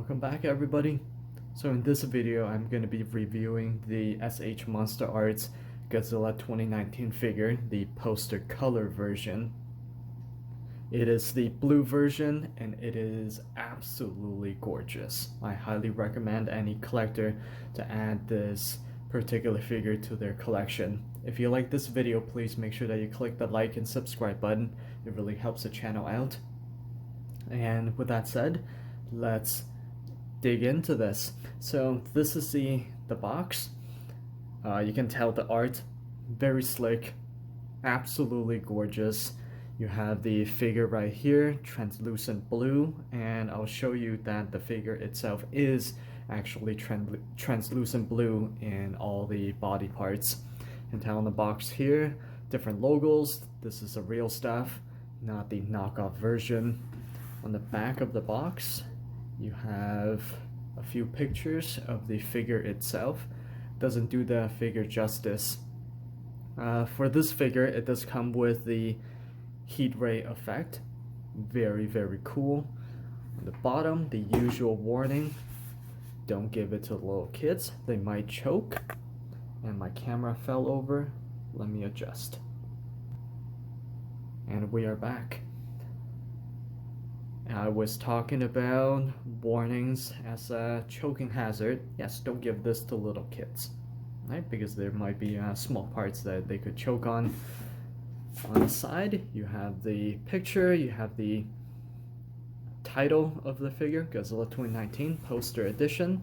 Welcome back everybody. So in this video I'm going to be reviewing the SH Monsterarts Godzilla 2019 figure, the poster color version. It is the blue version and it is absolutely gorgeous. I highly recommend any collector to add this particular figure to their collection. If you like this video, please make sure that you click the like and subscribe button. It really helps the channel out. And with that said, let's dig into this. So this is the box. You can tell the art, very slick, absolutely gorgeous. You have the figure right here, translucent blue, and I'll show you that the figure itself is actually translucent blue in all the body parts. You can tell on the box here, different logos. This is the real stuff, not the knockoff version. On the back of the box, you have a few pictures of the figure itself. Doesn't do the figure justice. For this figure, it does come with the heat ray effect. Very, very cool. On the bottom, the usual warning. Don't give it to little kids. They might choke. And my camera fell over. Let me adjust. And we are back. I was talking about warnings as a choking hazard. Yes, don't give this to little kids, right? Because there might be small parts that they could choke on. On the side, you have the picture, you have the title of the figure, Godzilla 2019 poster edition.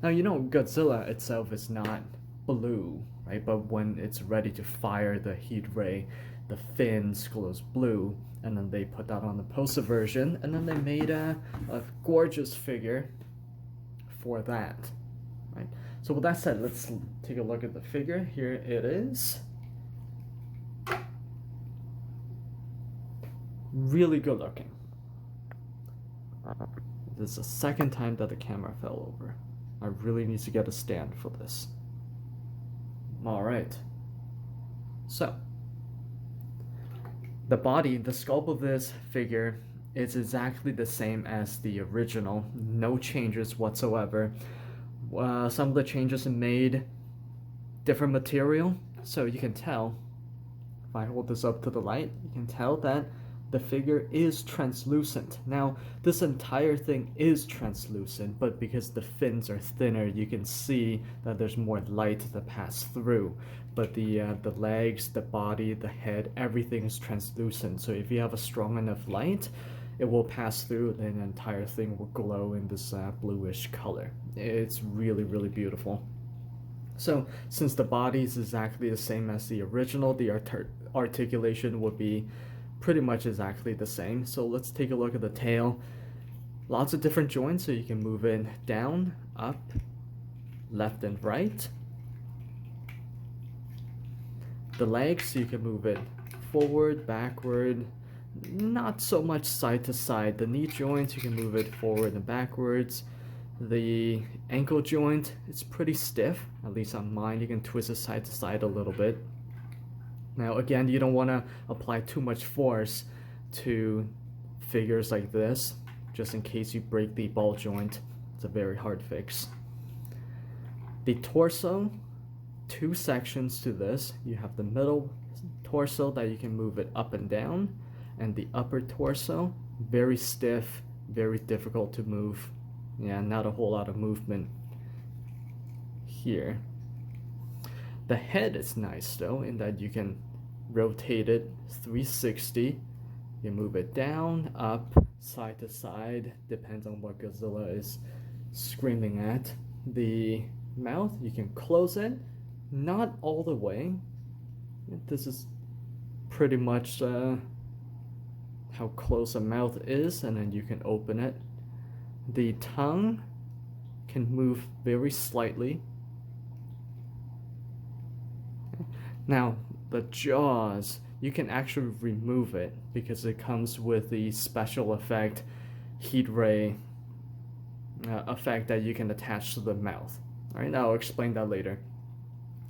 Now, you know Godzilla itself is not blue, right? But when it's ready to fire the heat ray, the fins glows blue, and then they put that on the poster version, and then they made a gorgeous figure for that, right? So with that said, let's take a look at the figure. Here it is. Really good looking. This is the second time that the camera fell over. I really need to get a stand for this. All right. So the body, the sculpt of this figure is exactly the same as the original. No changes whatsoever. Some of the changes are made different material. So you can tell, if I hold this up to the light, you can tell that the figure is translucent. Now, this entire thing is translucent, but because the fins are thinner, you can see that there's more light to pass through. But the legs, the body, the head, everything is translucent. So if you have a strong enough light, it will pass through and the entire thing will glow in this bluish color. It's really, really beautiful. So since the body is exactly the same as the original, the articulation would be pretty much exactly the same. So let's take a look at the tail. Lots of different joints, so you can move it down, up, left and right. The legs, so you can move it forward, backward, not so much side to side. The knee joints, you can move it forward and backwards. The ankle joint, it's pretty stiff, at least on mine. You can twist it side to side a little bit. Now again, you don't want to apply too much force to figures like this, just in case you break the ball joint. It's a very hard fix. The torso, two sections to this. You have the middle torso that you can move it up and down, and the upper torso, very stiff, very difficult to move. Yeah, not a whole lot of movement here. The head is nice though, in that you can rotate it 360. You move it down, up, side to side, depends on what Godzilla is screaming at. The mouth, you can close it, not all the way. This is pretty much how close a mouth is, and then you can open it. The tongue can move very slightly. Now, the jaws, you can actually remove it because it comes with the special effect, heat ray effect that you can attach to the mouth. All right, I'll explain that later.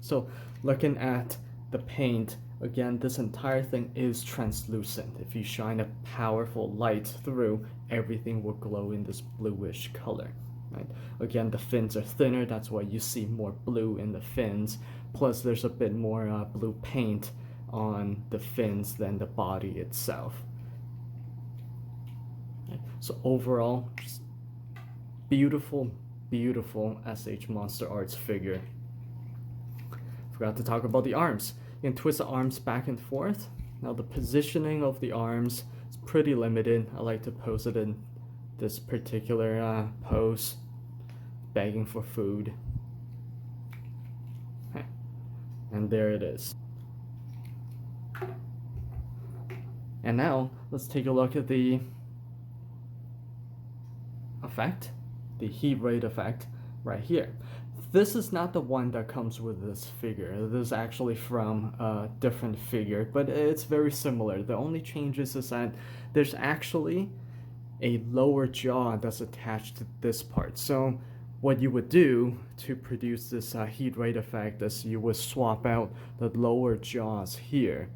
So, looking at the paint again, this entire thing is translucent. If you shine a powerful light through, everything will glow in this bluish color. Right? Again, the fins are thinner, that's why you see more blue in the fins. Plus, there's a bit more blue paint on the fins than the body itself. Right? So overall, just beautiful, beautiful SH Monsterarts figure. Forgot to talk about the arms. You can twist the arms back and forth. Now the positioning of the arms is pretty limited. I like to pose it in this particular pose, begging for food. And there it is. And now let's take a look at the effect, the heat rate effect right here. This is not the one that comes with this figure. This is actually from a different figure, but it's very similar. The only changes is that there's actually a lower jaw that's attached to this part. So what you would do to produce this heat rate effect is you would swap out the lower jaws here.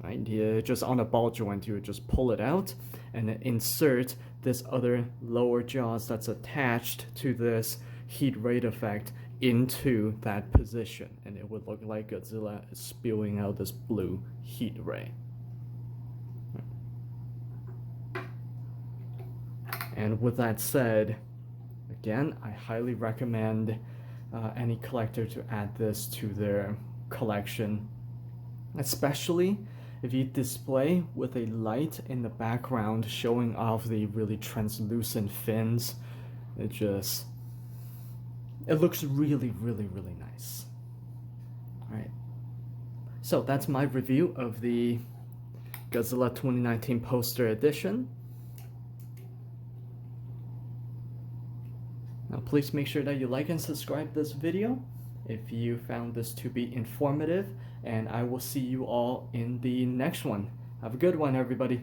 Right? Just on a ball joint, you would just pull it out and then insert this other lower jaws that's attached to this heat rate effect into that position, and it would look like Godzilla is spewing out this blue heat ray. And with that said, again, I highly recommend any collector to add this to their collection, especially if you display with a light in the background showing off the really translucent fins. It looks really, really, really nice. Alright, so that's my review of the Godzilla 2019 poster edition. Now please make sure that you like and subscribe this video if you found this to be informative, and I will see you all in the next one. Have a good one, everybody.